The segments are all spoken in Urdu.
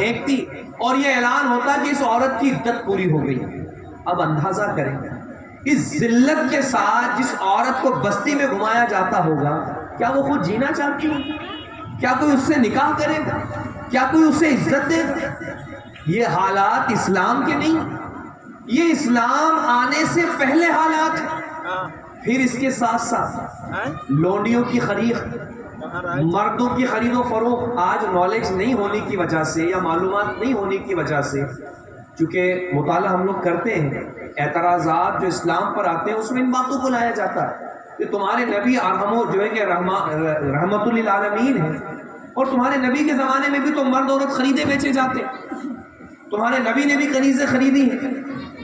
پھینکتی اور یہ اعلان ہوتا کہ اس عورت کی عدت پوری ہو گئی. اب اندازہ کریں اس ذلت کے ساتھ جس عورت کو بستی میں گھمایا جاتا ہوگا، کیا وہ خود جینا چاہتی ہو؟ کیا کوئی اس سے نکاح کرے گا؟ کیا کوئی اسے عزت دے گا؟ یہ حالات اسلام کے نہیں، یہ اسلام آنے سے پہلے حالات ہیں. پھر اس کے ساتھ ساتھ لونڈیوں کی خرید، مردوں کی خرید و فروخت. آج نالج نہیں ہونے کی وجہ سے یا معلومات نہیں ہونے کی وجہ سے، چونکہ مطالعہ ہم لوگ کرتے ہیں، اعتراضات جو اسلام پر آتے ہیں اس میں ان باتوں کو لایا جاتا ہے کہ تمہارے نبی جو ہے کہ رحمت للعالمین ہے، اور تمہارے نبی کے زمانے میں بھی تو مرد عورت خریدے بیچے جاتے. تمہارے نبی نے بھی کنیزیں خریدی ہیں،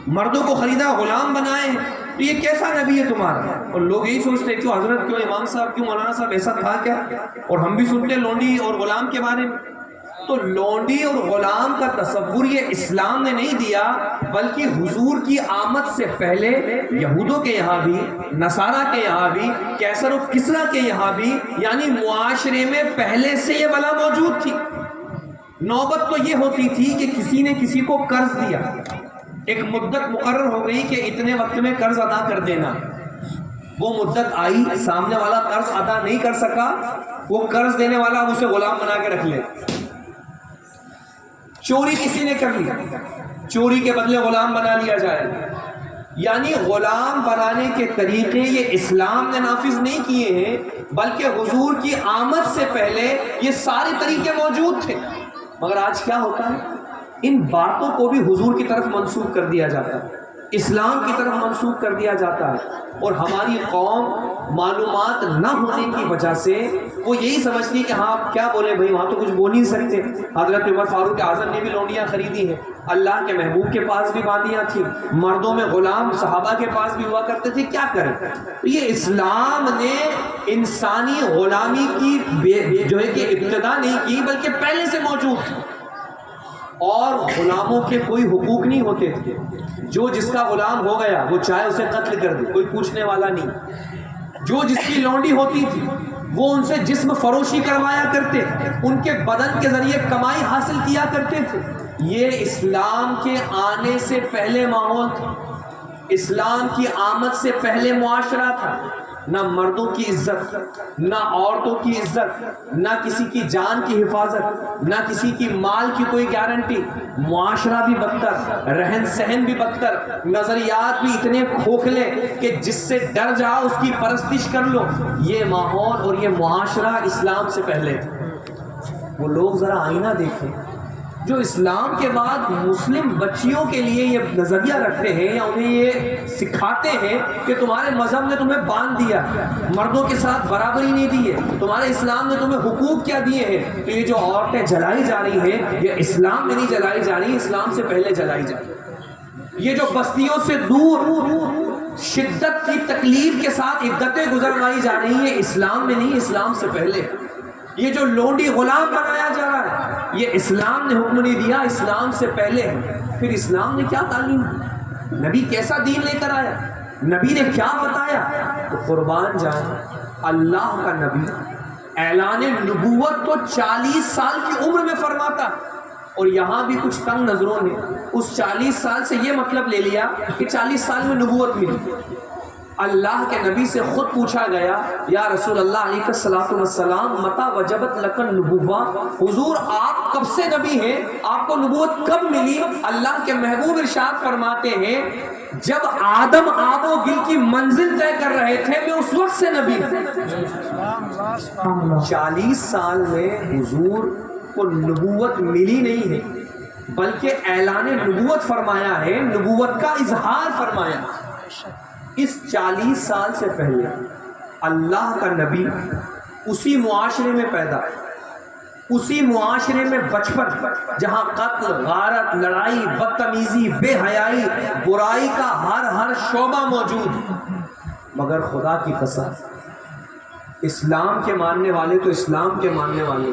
مردوں کو خریدا، غلام بنائے ہیں. تو یہ کیسا نبی ہے تمہارا؟ اور لوگ یہی سوچتے ہیں کیوں حضرت، کیوں امام صاحب، کیوں مولانا صاحب، ایسا تھا کیا؟ اور ہم بھی سنتے ہیں لونڈی اور غلام کے بارے میں. تو لونڈی اور غلام کا تصور یہ اسلام نے نہیں دیا، بلکہ حضور کی آمد سے پہلے یہودوں کے یہاں بھی، نصارہ کے یہاں بھی، کیسر و کسریٰ کے یہاں بھی، یعنی معاشرے میں پہلے سے یہ بلا موجود تھی. نوبت تو یہ ہوتی تھی کہ کسی نے کسی کو قرض دیا، ایک مدت مقرر ہو گئی کہ اتنے وقت میں قرض ادا کر دینا. وہ مدت آئی، سامنے والا قرض ادا نہیں کر سکا، وہ قرض دینے والا اب اسے غلام بنا کے رکھ لے. چوری کسی نے کر لی، چوری کے بدلے غلام بنا لیا جائے. یعنی غلام بنانے کے طریقے یہ اسلام نے نافذ نہیں کیے ہیں، بلکہ حضور کی آمد سے پہلے یہ سارے طریقے موجود تھے. مگر آج کیا ہوتا ہے، ان باتوں کو بھی حضور کی طرف منسوخ کر دیا جاتا ہے، اسلام کی طرف منسوخ کر دیا جاتا ہے. اور ہماری قوم معلومات نہ ہونے کی وجہ سے وہ یہی سمجھتی کہ ہاں کیا بولے بھائی، وہاں تو کچھ بول نہیں سکتے. حضرت عمر فاروق اعظم نے بھی لونڈیاں خریدی ہیں، اللہ کے محبوب کے پاس بھی باندیاں تھیں، مردوں میں غلام صحابہ کے پاس بھی ہوا کرتے تھے. کیا کریں؟ یہ اسلام نے انسانی غلامی کی جو ہے کہ ابتدا نہیں کی، بلکہ پہلے سے موجود تھی. اور غلاموں کے کوئی حقوق نہیں ہوتے تھے، جو جس کا غلام ہو گیا وہ چاہے اسے قتل کر دے، کوئی پوچھنے والا نہیں. جو جس کی لونڈی ہوتی تھی وہ ان سے جسم فروشی کروایا کرتے، ان کے بدن کے ذریعے کمائی حاصل کیا کرتے تھے. یہ اسلام کے آنے سے پہلے ماحول تھا، اسلام کی آمد سے پہلے معاشرہ تھا. نہ مردوں کی عزت، نہ عورتوں کی عزت، نہ کسی کی جان کی حفاظت، نہ کسی کی مال کی کوئی گارنٹی. معاشرہ بھی بدتر، رہن سہن بھی بدتر، نظریات بھی اتنے کھوکھلے کہ جس سے ڈر جاؤ اس کی پرستش کر لو. یہ ماحول اور یہ معاشرہ اسلام سے پہلے تھا. وہ لوگ ذرا آئینہ دیکھیں جو اسلام کے بعد مسلم بچیوں کے لیے یہ نظریہ رکھتے ہیں یا انہیں یہ سکھاتے ہیں کہ تمہارے مذہب نے تمہیں باندھ دیا، مردوں کے ساتھ برابری نہیں دی ہے، تمہارے اسلام نے تمہیں حقوق کیا دیے ہیں. تو یہ جو عورتیں جلائی جا رہی ہیں یہ اسلام میں نہیں جلائی جا رہی، اسلام سے پہلے جلائی جا رہی. یہ جو بستیوں سے دور شدت کی تکلیف کے ساتھ عدتیں گزروائی جا رہی ہیں، اسلام میں نہیں، اسلام سے پہلے. یہ جو لونڈی غلام بنایا جا رہا ہے یہ اسلام نے حکم نہیں دیا، اسلام سے پہلے ہے. پھر اسلام نے کیا تعلیم دی؟ نبی کیسا دین لے کر آیا؟ نبی نے کیا بتایا؟ تو قربان جائیں، اللہ کا نبی اعلان نبوت تو 40 سال کی عمر میں فرماتا، اور یہاں بھی کچھ تنگ نظروں نے اس 40 سال سے یہ مطلب لے لیا کہ 40 سال میں نبوت ملی. اللہ کے نبی سے خود پوچھا گیا، یا رسول اللہ علیہ الصلوۃ والسلام متی وجبت لک النبوہ، حضور آپ کب سے نبی ہیں، آپ کو نبوت کب ملی؟ اللہ کے محبوب ارشاد فرماتے ہیں جب آدم آب و گل کی منزل طے کر رہے تھے میں اس وقت سے نبی ہوں. 40 سال میں حضور کو نبوت ملی نہیں ہے، بلکہ اعلان نبوت فرمایا ہے، نبوت کا اظہار فرمایا. اس 40 سال سے پہلے اللہ کا نبی اسی معاشرے میں پیدا، اسی معاشرے میں بچپن جہاں قتل، غارت، لڑائی، بدتمیزی، بے حیائی، برائی کا ہر شعبہ موجود. مگر خدا کی قسم اسلام کے ماننے والے تو اسلام کے ماننے والے،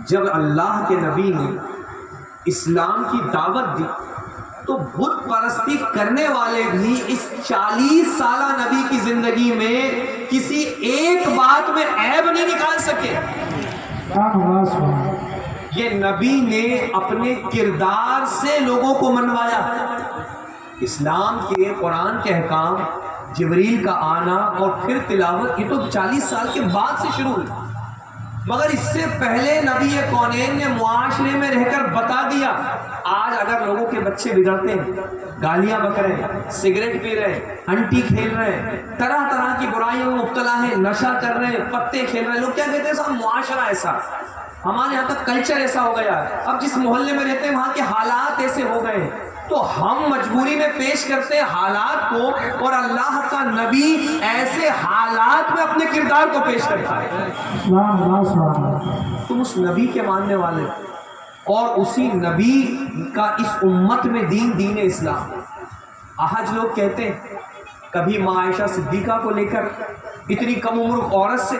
جب اللہ کے نبی نے اسلام کی دعوت دی تو بت پرستی کرنے والے بھی اس 40 سالہ نبی کی زندگی میں کسی ایک بات میں عیب نہیں نکال سکے. یہ نبی نے اپنے کردار سے لوگوں کو منوایا. اسلام کے قرآن کے احکام، جبریل کا آنا اور پھر تلاوت، یہ تو 40 سال کے بعد سے شروع ہوئی. مگر اس سے پہلے نبی کونین نے معاشرے میں رہ کر بتا دیا. آج اگر لوگوں کے بچے بگڑتے ہیں، گالیاں بک رہے ہیں، سگریٹ پی رہے ہیں، انٹی کھیل رہے ہیں، طرح طرح کی برائیوں میں مبتلا ہیں، نشہ کر رہے ہیں، پتے کھیل رہے ہیں، لوگ کیا کہتے ہیں صاحب معاشرہ ایسا، ہمارے یہاں کا کلچر ایسا ہو گیا ہے، اب جس محلے میں رہتے ہیں وہاں کے حالات ایسے ہو گئے ہیں. تو ہم مجبوری میں پیش کرتے ہیں حالات کو، اور اللہ کا نبی ایسے حالات میں اپنے کردار کو پیش کرتا ہے. تم اس نبی کے ماننے والے اور اسی نبی کا اس امت میں دین اسلام. آج لوگ کہتے ہیں کبھی ماں عائشہ صدیقہ کو لے کر، اتنی کم عمر عورت سے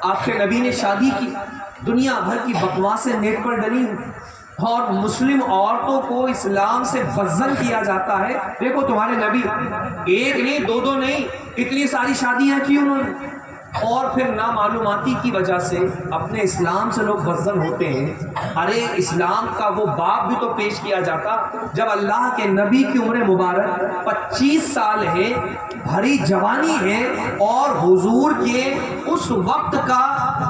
آپ کے نبی نے شادی کی، دنیا بھر کی بکواسیں نیٹ پر ڈلی ہیں، اور مسلم عورتوں کو اسلام سے بزن کیا جاتا ہے. دیکھو تمہارے نبی ایک نہیں، دو نہیں، اتنی ساری شادیاں کی انہوں نے. اور پھر نامعلوماتی کی وجہ سے اپنے اسلام سے لوگ بزن ہوتے ہیں. ارے اسلام کا وہ باب بھی تو پیش کیا جاتا جب اللہ کے نبی کی عمر مبارک 25 سال ہے، بھری جوانی ہے، اور حضور کے اس وقت کا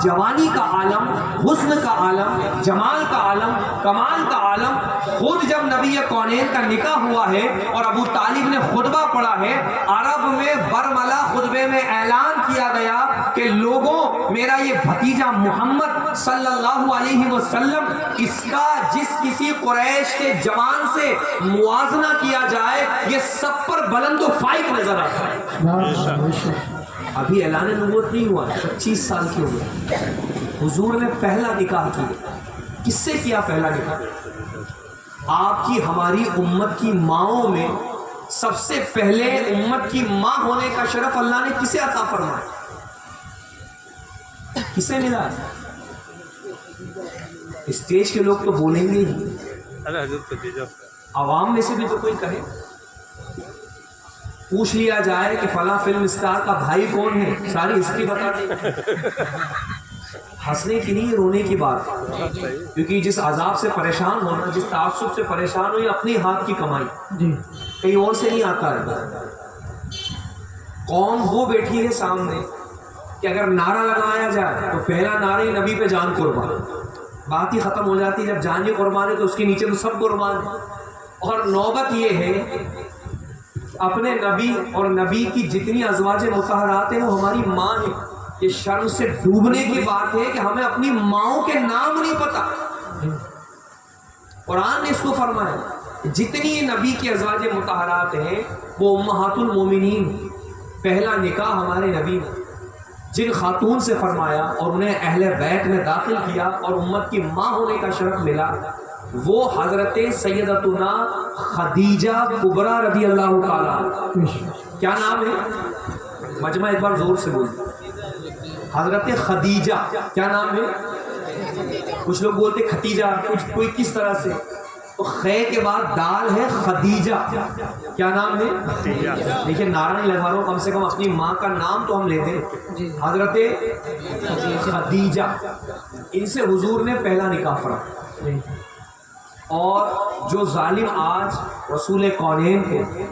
جوانی کا عالم، حسن کا عالم، جمال کا عالم، کمال کا عالم، خود جب نبی کونین کا نکاح ہوا ہے اور ابو طالب نے خطبہ پڑھا ہے، عرب میں برملا خطبے میں اعلان کیا گیا کہ لوگوں، میرا یہ بھتیجا محمد صلی اللہ علیہ وسلم، اس کا جس کسی قریش کے جوان سے موازنہ کیا جائے یہ سب پر بلند و فائق نظر آتا ہے. ابھی اعلان نبوت نہیں ہوا، 25 سال کی عمر حضور نے پہلا نکاح کیا. کس سے کیا پہلا نکاح؟ آپ کی ہماری امت کی ماؤں میں سب سے پہلے امت کی ماں ہونے کا شرف اللہ نے کسے عطا فرمایا؟ کسے ملا؟ اسٹیج کے لوگ تو بولیں گے ہی، عوام میں سے بھی تو کوئی کہے. پوچھ لیا جائے کہ فلاں فلم اسٹار کا بھائی کون ہے، ساری ہسٹری بتا دیں. ہنسنے کی نہیں، رونے کی بات، کیونکہ جس عذاب سے پریشان ہونا، جس تعصب سے پریشان ہو، یہ اپنی ہاتھ کی کمائی کہیں اور سے نہیں آتا ہے. قوم وہ بیٹھی ہے سامنے کہ اگر نعرہ لگایا جائے تو پہلا نعرہ نبی پہ جان قربان، بات ہی ختم ہو جاتی. جب جان ہی قربان ہے تو اس کے نیچے تو سب قربان ہے. اور نوبت یہ ہے اپنے نبی اور نبی کی جتنی ازواج مطہرات ہیں وہ ہماری ماں ہیں. یہ شرم سے ڈوبنے کی بات ہے کہ ہمیں اپنی ماؤں کے نام نہیں پتا. قرآن نے اس کو فرمایا جتنی نبی کی ازواج مطہرات ہیں وہ امہات المومنین. پہلا نکاح ہمارے نبی نے جن خاتون سے فرمایا اور انہیں اہل بیت میں داخل کیا اور امت کی ماں ہونے کا شرف ملا، وہ حضرت سیدتنا خدیجہ کبریٰ رضی اللہ تعالیٰ. کیا نام ہے؟ مجمع ایک بار زور سے بولتے. حضرت خدیجہ. کیا نام ہے؟ کچھ لوگ بولتے کھتیجہ، کچھ کوئی کس طرح سے. تو خے کے بعد دال ہے خدیجہ. کیا نام ہے؟ دیکھیے نعرہ نہیں لگوا رہا ہوں، کم سے کم اپنی ماں کا نام تو ہم لے دیں. حضرت خدیجہ، ان سے حضور نے پہلا نکاح فرمایا. اور جو ظالم آج رسول کونین کو،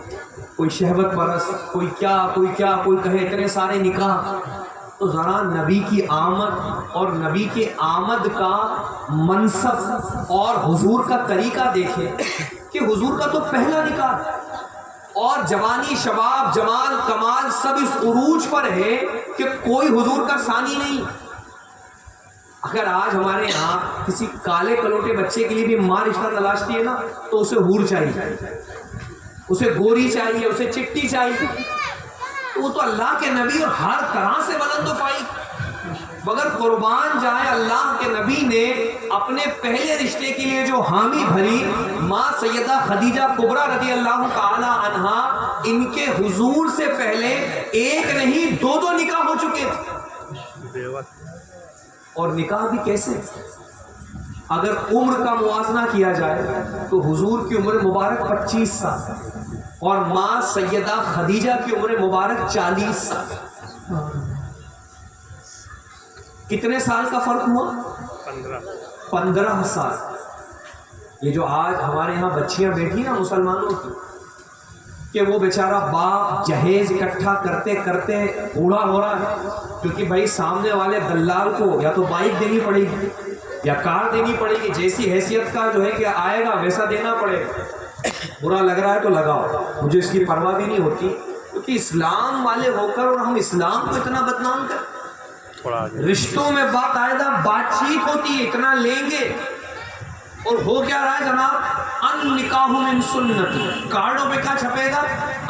کوئی شہوت پرست، کوئی کیا کوئی کہے اتنے سارے نکاح، تو ذرا نبی کی آمد اور نبی کے آمد کا منصب اور حضور کا طریقہ دیکھیں کہ حضور کا تو پہلا نکاح اور جوانی، شباب، جمال، کمال سب اس عروج پر ہے کہ کوئی حضور کا ثانی نہیں. اگر آج ہمارے یہاں کسی کالے کلوٹے بچے کے لیے بھی ماں رشتہ تلاشتی ہے نا تو اسے حور چاہیے، اسے گوری چاہیے، اسے چٹی چاہیے. وہ تو اللہ کے نبی اور ہر طرح سے بلند و فائق. مگر قربان جائے اللہ کے نبی نے اپنے پہلے رشتے کے لیے جو حامی بھری ماں سیدہ خدیجہ کبریٰ رضی اللہ تعالی عنہا، ان کے حضور سے پہلے ایک نہیں دو نکاح ہو چکے تھے. اور نکاح بھی کیسے؟ اگر عمر کا موازنہ کیا جائے تو حضور کی عمر مبارک 25 سال اور ماں سیدہ خدیجہ کی عمر مبارک 40 سال. کتنے سال کا فرق ہوا؟ 15 سال. یہ جو آج ہمارے یہاں بچیاں بیٹھی ہیں مسلمانوں کی، کہ وہ بیچارہ باپ جہیز اکٹھا کرتے کرتے بوڑھا ہو رہا ہے، کیونکہ بھائی سامنے والے دلال کو یا تو بائک دینی پڑے گی یا کار دینی پڑے گی، جیسی حیثیت کا جو ہے کہ آئے گا ویسا دینا پڑے گا. برا لگ رہا ہے تو لگاؤ، مجھے اس کی پرواہ بھی نہیں ہوتی، کیونکہ اسلام والے ہو کر اور ہم اسلام کو اتنا بدنام کریں. رشتوں میں باقاعدہ بات چیت ہوتی ہے، اتنا لیں گے، اور ہو کیا رہا ہے جناب؟ ان نکاح من سنتی. کارڈوں پہ کیا چھپے گا؟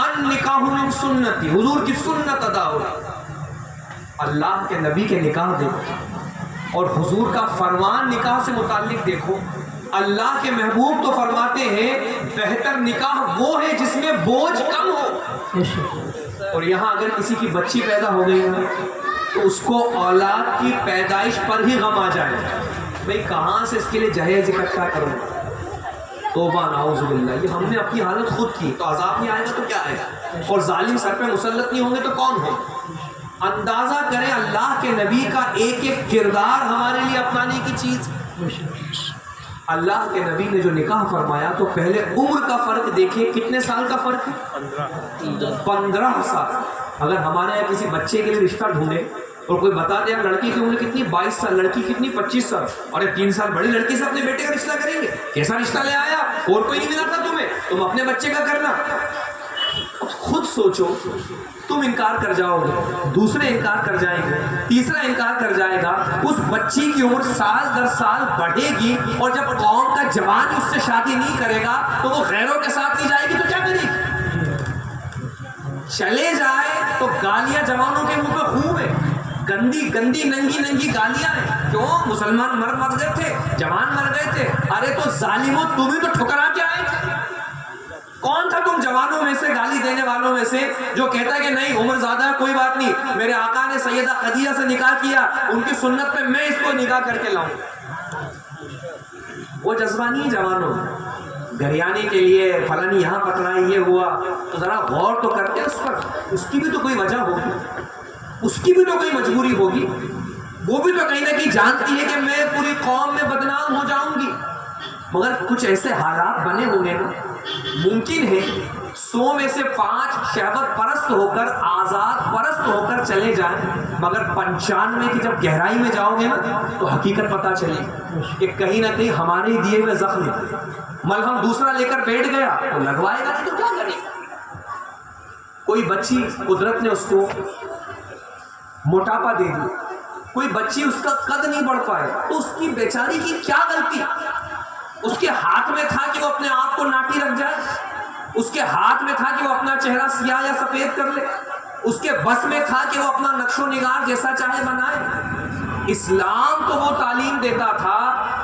ان نکاح من سنتی، حضور کی سنت ادا ہو. اللہ کے نبی کے نکاح دیکھو اور حضور کا فرمان نکاح سے متعلق دیکھو. اللہ کے محبوب تو فرماتے ہیں بہتر نکاح وہ ہے جس میں بوجھ کم ہو. اور یہاں اگر کسی کی بچی پیدا ہو گئی ہے تو اس کو اولاد کی پیدائش پر ہی غم آ جائے. بھئی کہاں سے اس کے لیے جہیز اکٹھا کروں؟ توبہ نعوذ باللہ. یہ ہم نے اپنی حالت خود کی. تو عذاب نہیں آئے گا تو کیا آئے گا؟ اور ظالم سر پہ مسلط نہیں ہوں گے تو کون ہو؟ اندازہ کریں اللہ کے نبی کا ایک ایک کردار ہمارے لیے اپنانے کی چیز. اللہ کے نبی نے جو نکاح فرمایا تو پہلے عمر کا فرق دیکھیں. کتنے سال کا فرق ہے؟ 15 سال. اگر ہمارے یہاں کسی بچے کے لیے رشتہ ڈھونڈے اور کوئی بتا دے لڑکی کی عمر کتنی 22 سال، لڑکی کتنی 25 سال، اور 3 سال بڑی لڑکی سے اپنے بیٹے کا رشتہ کریں گے؟ کیسا رشتہ لے آیا؟ اور کوئی نہیں ملا تھا تمہیں، تم اپنے بچے کا کرنا. خود سوچو، تم انکار کر جاؤ گے، دوسرے انکار کر جائیں گے، تیسرا انکار کر جائے گا. اس بچی کی عمر سال در سال بڑھے گی، اور جب قوم کا جوان اس سے شادی نہیں کرے گا تو وہ غیروں کے ساتھ نہیں جائے گی تو کیا کرے گی؟ چلے جائے تو گالیاں جوانوں کے منہ پہ خوب ہے، گندی گندی ننگی ننگی گالیاں ہیں. کیوں؟ مسلمان مر گئے تھے، جوان مر گئے تھے. ارے تو ظالموں، تم ہی تو ٹھکرا کے آئے تھے. کون تھا تم جوانوں میں سے، گالی دینے والوں میں سے، جو کہتا ہے کہ نہیں عمر زیادہ ہے کوئی بات نہیں، میرے آقا نے سیدہ خدیجہ سے نکاح کیا، ان کی سنت پہ میں اس کو نکاح کر کے لاؤں؟ وہ جذبہ نہیں جوانوں. گھریانے کے لیے فلانی یہاں پکڑائی، یہ ہوا، تو ذرا غور تو کرتے اس پر. اس کی بھی تو کوئی وجہ ہوگی، اس کی بھی تو کوئی مجبوری ہوگی. وہ بھی تو کہیں نہ کہیں جانتی ہے کہ میں پوری قوم میں بدنام ہو جاؤں گی. مگر کچھ ایسے حالات بنے ہوں گے نا، ممکن ہے 100 میں سے 5 شہوت پرست ہو کر، آزاد پرست ہو کر چلے جائیں، مگر 95 کی جب گہرائی میں جاؤ گے نا تو حقیقت پتہ چلے کہ کہیں نہ کہیں ہمارے دیے ہوئے زخم ملہم دوسرا لے کر بیٹھ گیا تو لگوائے گا نہیں تو کیا کرے گا؟ کوئی بچی قدرت نے اس کو موٹاپا دے دی، کوئی بچی اس کا قد نہیں بڑھ پائے، تو اس کی بیچاری کی کیا غلطی؟ اس کے ہاتھ میں تھا کہ وہ اپنے آپ کو ناٹی رکھ جائے، اس کے ہاتھ میں تھا کہ وہ اپنا چہرہ سیاہ یا سفید کر لے، اس کے بس میں تھا کہ وہ اپنا نقش و نگار جیسا چاہے بنائے. اسلام تو وہ تعلیم دیتا تھا،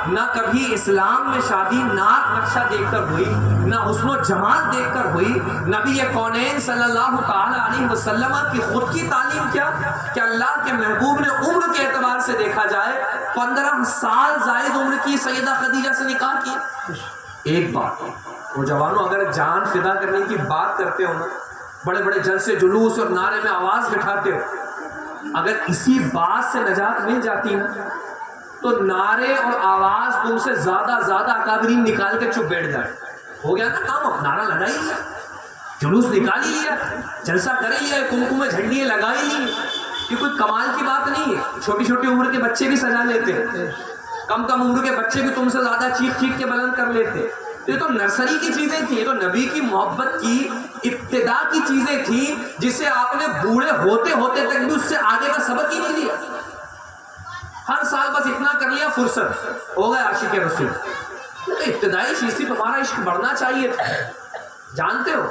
نہ کبھی اسلام میں شادی ناک نقشہ دیکھ کر ہوئی، نہ حسن و جمال دیکھ کر ہوئی. نبی کونین صلی اللہ تعالی علیہ وسلم کی خود کی تعلیم کیا کہ اللہ کے محبوب نے عمر کے اعتبار سے دیکھا جائے 15 سال زائد عمر کی سیدہ خدیجہ سے نکاح کیا. ایک بات، وہ جوانوں اگر جان فدا کرنے کی بات کرتے ہو نا، بڑے بڑے جلسے جلوس اور نعرے میں آواز بٹھاتے ہو، اگر اسی بات سے نجات مل جاتی نا تو نعرے اور آواز تم سے زیادہ اکابرین نکال کے چپ بیٹھ جائے. ہو گیا نا کام، اب نعرہ لگا ہی لیا، جلوس نکال ہی لیا، جلسہ کر ہی لیا، کمکم جھنڈیاں لگا ہی لی. یہ کوئی کمال کی بات نہیں ہے. چھوٹی چھوٹی عمر کے بچے بھی سجا لیتے ہیں، کم عمر کے بچے بھی تم سے زیادہ چیخ کے بلند کر لیتے. یہ تو نرسری کی چیزیں تھیں، یہ تو نبی کی محبت کی ابتدا کی چیزیں تھیں، جسے آپ نے بوڑھے ہوتے ہوتے تک بھی اس سے آگے کا سبق ہی نہیں لیا. ہر سال بس اتنا کر لیا، فرصت ہو گیا عاشق رسول. تو ابتدائی چیز تھی، تمہارا عشق بڑھنا چاہیے تھا. جانتے ہو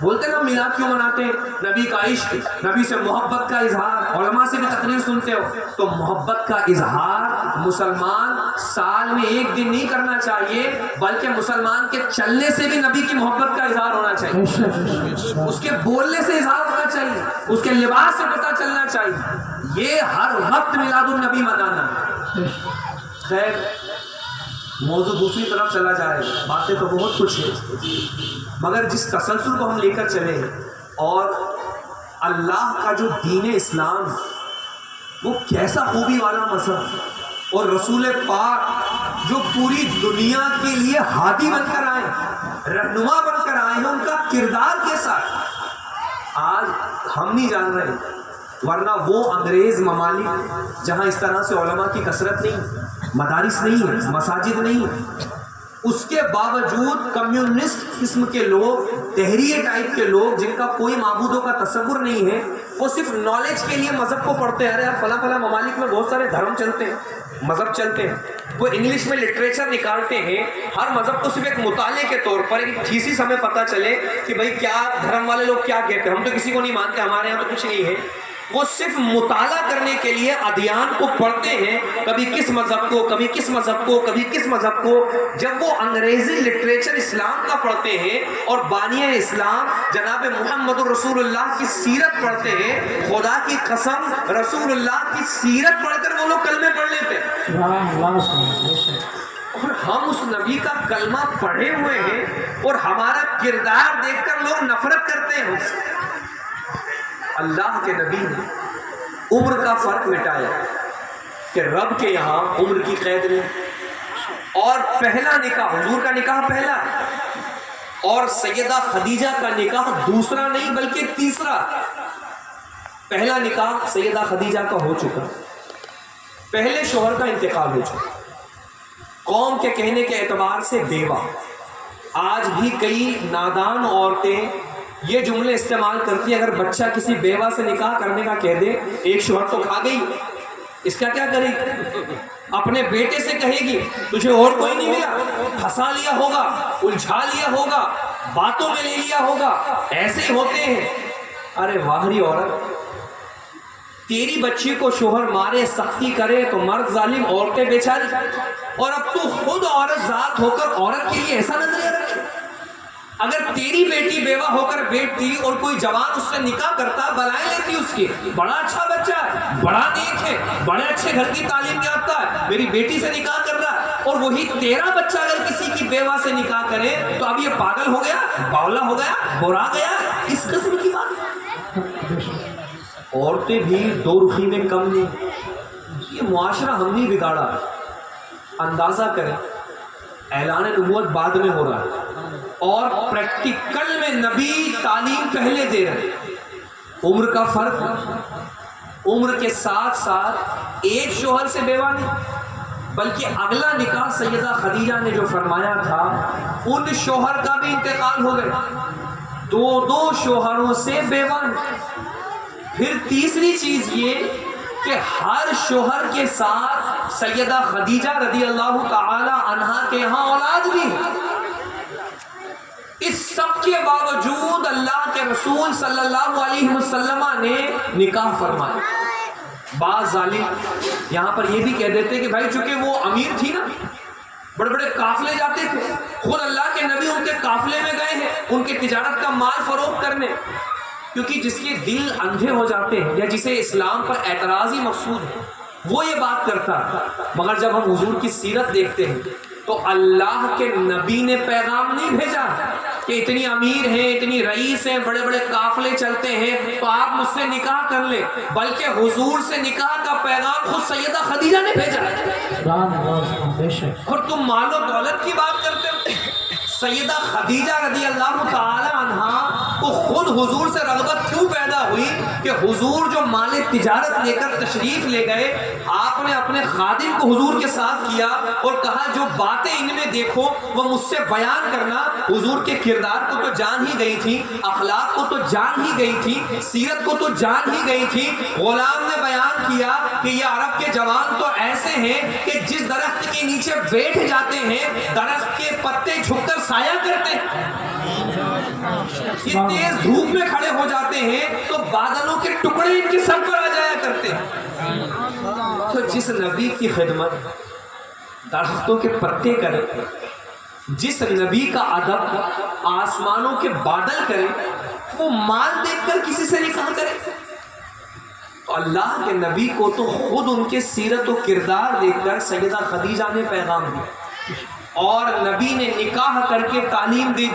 بولتے نا میلاد کیوں مناتے ہیں؟ نبی کا عشق، نبی سے محبت کا اظہار. علماء سے بھی تقریر سنتے ہو تو محبت کا اظہار مسلمان سال میں 1 دن نہیں کرنا چاہیے، بلکہ مسلمان کے چلنے سے بھی نبی کی محبت کا اظہار ہونا چاہیے، اس کے بولنے سے اظہار ہونا چاہیے، اس کے لباس سے پتہ چلنا چاہیے. یہ ہر وقت میلاد النبی منانا. خیر، موضوع دوسری طرف چلا جائے گا، باتیں تو بہت کچھ ہے، مگر جس تسلسل کو ہم لے کر چلے ہیں اور اللہ کا جو دین اسلام وہ کیسا خوبی والا مذہب، اور رسول پاک جو پوری دنیا کے لیے ہادی بن کر آئے, رہنما بن کر آئے ہیں, ان کا کردار کیسا ہے آج ہم نہیں جان رہے. ورنہ وہ انگریز ممالک جہاں اس طرح سے علماء کی کثرت نہیں, مدارس نہیں ہے, مساجد نہیں, اس کے باوجود کمیونسٹ قسم کے لوگ, تحریری ٹائپ کے لوگ جن کا کوئی معبودوں کا تصور نہیں ہے, وہ صرف نالج کے لیے مذہب کو پڑھتے ہیں. ارے یار فلاں فلاں ممالک میں بہت سارے دھرم چلتے ہیں, مذہب چلتے ہیں, وہ انگلش میں لٹریچر نکالتے ہیں ہر مذہب کو صرف ایک مطالعے کے طور پر, ایک تھیسس ہمیں پتہ چلے کہ بھائی کیا دھرم والے لوگ کیا کہتے ہیں. ہم تو کسی کو نہیں مانتے, ہمارے یہاں تو کچھ نہیں ہے. وہ صرف مطالعہ کرنے کے لیے ادیان کو پڑھتے ہیں, کبھی کس مذہب کو, کبھی کس مذہب کو, کبھی کس مذہب کو. جب وہ انگریزی لٹریچر اسلام کا پڑھتے ہیں اور بانی اسلام جناب محمد رسول اللہ کی سیرت پڑھتے ہیں, خدا کی قسم رسول اللہ کی سیرت پڑھ کر وہ لوگ کلمے پڑھ لیتے ہیں. اور ہم اس نبی کا کلمہ پڑھے ہوئے ہیں اور ہمارا کردار دیکھ کر لوگ نفرت کرتے ہیں اس سے. اللہ کے نبی نے عمر کا فرق مٹایا کہ رب کے یہاں عمر کی قید نہیں, اور پہلا نکاح حضور کا نکاح پہلا, اور سیدہ خدیجہ کا نکاح دوسرا نہیں بلکہ تیسرا. پہلا نکاح سیدہ خدیجہ کا ہو چکا, پہلے شوہر کا انتقال ہو چکا, قوم کے کہنے کے اعتبار سے بیوہ. آج بھی کئی نادان عورتیں یہ جملے استعمال کرتی ہیں, اگر بچہ کسی بیوہ سے نکاح کرنے کا کہہ دے, ایک شوہر تو کھا گئی, اس کا کیا کرے گی؟ اپنے بیٹے سے کہے گی تجھے اور کوئی نہیں ملا, پھنسا لیا ہوگا, الجھا لیا ہوگا, باتوں میں لے لیا ہوگا, ایسے ہوتے ہیں. ارے واہری عورت, تیری بچی کو شوہر مارے, سختی کرے تو مرد ظالم, عورتیں بیچاری, اور اب تو خود عورت ذات ہو کر عورت کے لیے ایسا نظریہ رکھے. اگر تیری بیٹی بیوہ ہو کر بیٹھتی اور کوئی جوان اس سے نکاح کرتا, بلائیں لیتی اس کی, بڑا اچھا بچہ ہے, بڑا نیک ہے, بڑے اچھے گھر کی تعلیم یافتہ ہے, میری بیٹی سے نکاح کر رہا ہے. اور وہی تیرا بچہ اگر کسی کی بیوہ سے نکاح کرے تو اب یہ پاگل ہو گیا, باولا ہو گیا, برا گیا, اس قسم کی بات. عورتیں بھی دو رخی میں کم نہیں. یہ معاشرہ ہم نے بگاڑا. اندازہ کریں, اعلان نبوت بعد میں ہو رہا ہے اور پریکٹیکل میں نبی تعلیم پہلے دے رہے. عمر کا فرق, عمر کے ساتھ ساتھ ایک شوہر سے بیوہ نہیں بلکہ اگلا نکاح سیدہ خدیجہ نے جو فرمایا تھا, ان شوہر کا بھی انتقال ہو گیا, دو شوہروں سے بیوہ. پھر تیسری چیز یہ کہ ہر شوہر کے ساتھ سیدہ خدیجہ رضی اللہ تعالی عنہا کے یہاں اولاد بھی ہے. اس سب کے باوجود اللہ کے رسول صلی اللہ علیہ وسلم نے نکاح فرمایا. بعض ظالم یہاں پر یہ بھی کہہ دیتے کہ بھائی چونکہ وہ امیر تھی نا, بڑے بڑے قافلے جاتے تھے, خود اللہ کے نبی ان کے قافلے میں گئے ہیں ان کے تجارت کا مال فروخت کرنے. کیونکہ جس کے دل اندھے ہو جاتے ہیں یا جسے اسلام پر اعتراض ہی مقصود ہے وہ یہ بات کرتا ہے. مگر جب ہم حضور کی سیرت دیکھتے ہیں تو اللہ کے نبی نے پیغام نہیں بھیجا کہ اتنی امیر ہیں, اتنی رئیس ہیں, بڑے بڑے قافلے چلتے ہیں تو آپ مجھ سے نکاح کر لیں, بلکہ حضور سے نکاح کا پیغام خود سیدہ خدیجہ نے بھیجا. اور تم مال و دولت کی بات کرتے ہو. سیدہ خدیجہ رضی اللہ تعالی عنہا کو خود حضور سے رغبت کیوں پیدا ہوئی کہ حضور جو مال تجارت لے کر تشریف لے گئے, آپ نے اپنے خادم کو حضور کے ساتھ کیا اور کہا جو باتیں ان میں دیکھو وہ مجھ سے بیان کرنا. حضور کے کردار کو تو جان ہی گئی تھی, اخلاق کو تو جان ہی گئی تھی, سیرت کو تو جان ہی گئی تھی. غلام نے بیان کیا کہ یہ عرب کے جوان تو ایسے ہیں کہ جس درخت کے نیچے بیٹھ جاتے ہیں درخت کے پتے جھک کر سایہ کرتے ہیں, یہ تیز دھوپ میں کھڑے ہو جاتے ہیں تو بادلوں کے ٹکڑے ان کے سر پر آ جایا کرتے ہیں. تو جس نبی کی خدمت درختوں کے پتے کرے, جس نبی کا ادب آسمانوں کے بادل کرے, وہ مال دیکھ کر کسی سے نکاح کرے. تو اللہ کے نبی کو تو خود ان کے سیرت و کردار دیکھ کر سیدہ خدیجہ نے پیغام دیا اور نبی نے نکاح کر کے تعلیم دی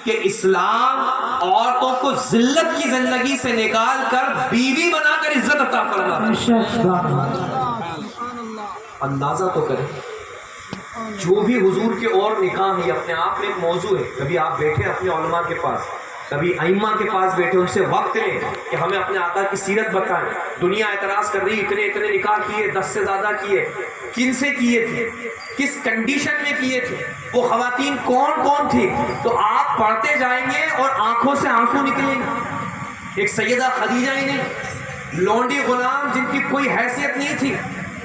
کہ اسلام عورتوں کو ذلت کی زندگی سے نکال کر بیوی بنا کر عزت عطا فرماتا ہے. اندازہ تو کریں جو بھی حضور کے اور نکاح ہی اپنے آپ میں ایک موضوع ہے. کبھی آپ بیٹھے اپنے علماء کے پاس, کبھی ائمہ کے پاس بیٹھے, ان سے وقت لیں کہ ہمیں اپنے آقا کی سیرت بتائیں. دنیا اعتراض کر رہی اتنے نکاح کیے, 10 سے زیادہ کیے, کن سے کیے تھے, کس کنڈیشن میں کیے تھے, وہ خواتین کون تھی. تو آپ پڑھتے جائیں گے اور آنکھوں سے آنسو نکلیں گے. ایک سیدہ خدیجہ ہی نہیں, لونڈی غلام جن کی کوئی حیثیت نہیں تھی,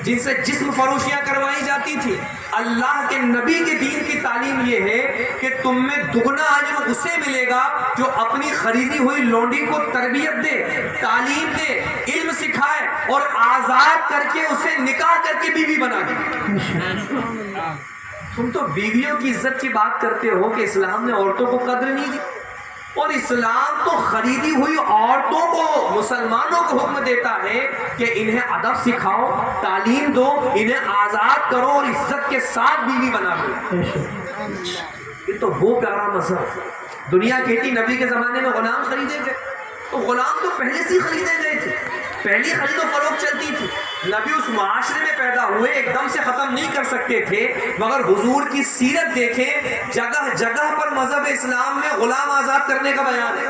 جن سے جسم فروشیاں کروائی جاتی تھی. اللہ کے نبی کے دین کی تعلیم یہ ہے کہ تم میں دگنا اجر اسے ملے گا جو اپنی خریدی ہوئی لونڈی کو تربیت دے, تعلیم دے, علم سکھائے اور آزاد کر کے اسے نکاح کر کے بیوی بنا دے. تم تو بیویوں کی عزت کی بات کرتے ہو کہ اسلام نے عورتوں کو قدر نہیں دی, اور اسلام تو خریدی ہوئی عورتوں کو, مسلمانوں کو حکم دیتا ہے کہ انہیں ادب سکھاؤ, تعلیم دو, انہیں آزاد کرو اور عزت کے ساتھ بیوی بنا دو. یہ تو وہ پیارا مذہب. دنیا کہتی نبی کے زمانے میں غلام خریدے گئے, تو غلام تو پہلے سے ہی خریدے گئے تھے, پہلی خرید و فروخت چلتی تھی. نبی اس معاشرے میں پیدا ہوئے, ایک دم سے ختم نہیں کر سکتے تھے, مگر حضور کی سیرت دیکھیں, جگہ جگہ پر مذہب اسلام میں غلام آزاد کرنے کا بیان ہے.